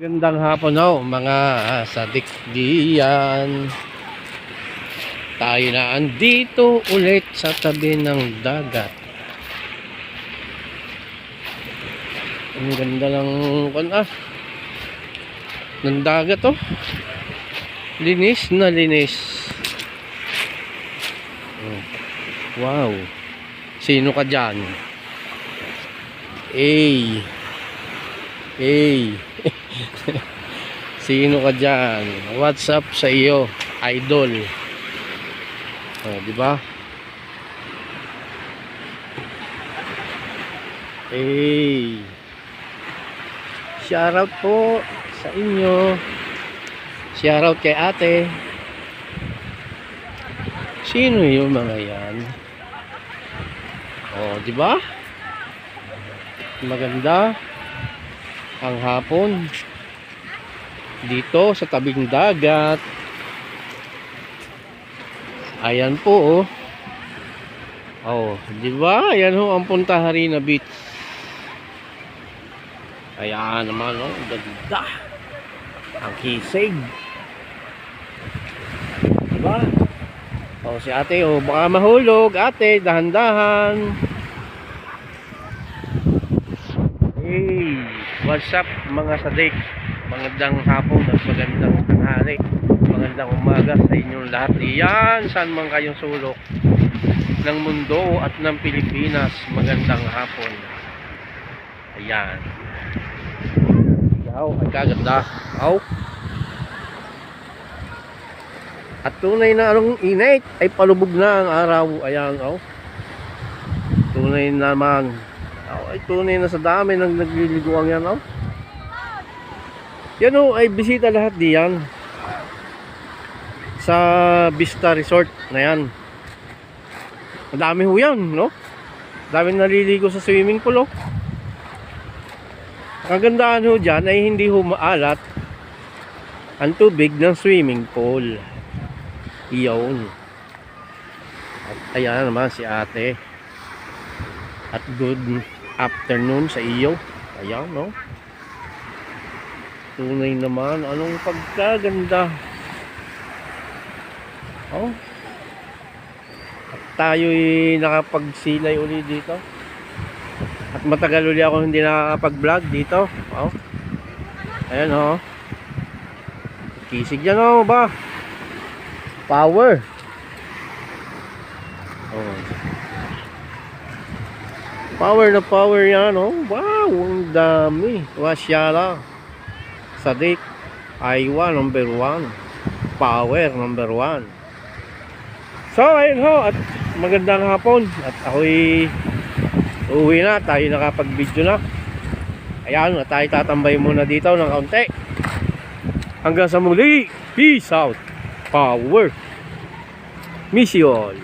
Gandang hapon mga sadikdiyan. Tayo na andito ulit sa tabi ng dagat. Ang ganda ng dagat Linis na linis. Wow. Sino ka dyan? Sino ka dyan? What's up sa iyo, idol? Di ba? Shoutout po sa inyo. Shoutout kay ate. Sino yung mga yan? Di ba? Maganda ang hapon dito sa tabing dagat. Ayan po di ba? Ayan ang Punta Harina Beach. Ayan naman ganda. Ang kisig. Diba? Si ate baka mahulog. Ate, dahan-dahan. What's up mga sadik? Magandang hapon at magandang tanghali, magandang umaga sa inyong lahat. Iyan, saan man kayong sulok ng mundo at ng Pilipinas, magandang hapon. Ayan. Ay kaganda. At tunay na anong init ay palubog na ang araw. Ayan, tunay naman. Ay tunay na sa dami ng nagliliguan yan. Yan ay bisita lahat diyan sa Vista Resort na yan. Madami yan, dami naliligo sa swimming pool. Ang gandaan dyan ay hindi maalat ang tubig ng swimming pool. Iyon. At ayan naman si ate. At good afternoon sa iyo. Ayan, tunay naman, anong pagkaganda. At tayo'y nakapagsilay uli dito. At matagal uli ako hindi nakakapag-vlog dito. Ayan, kisig yan, ba? Power. Power na power yan, wow, ang dami. Wasyala. Sadik, Aywa number 1. Power number 1. So ayun at magandang hapon. At ako'y uuwi na. Tayo nakapag-video na. Ayan, tayo tatambay muna dito ng kaunti. Hanggang sa muli. Peace out. Power. Miss you all.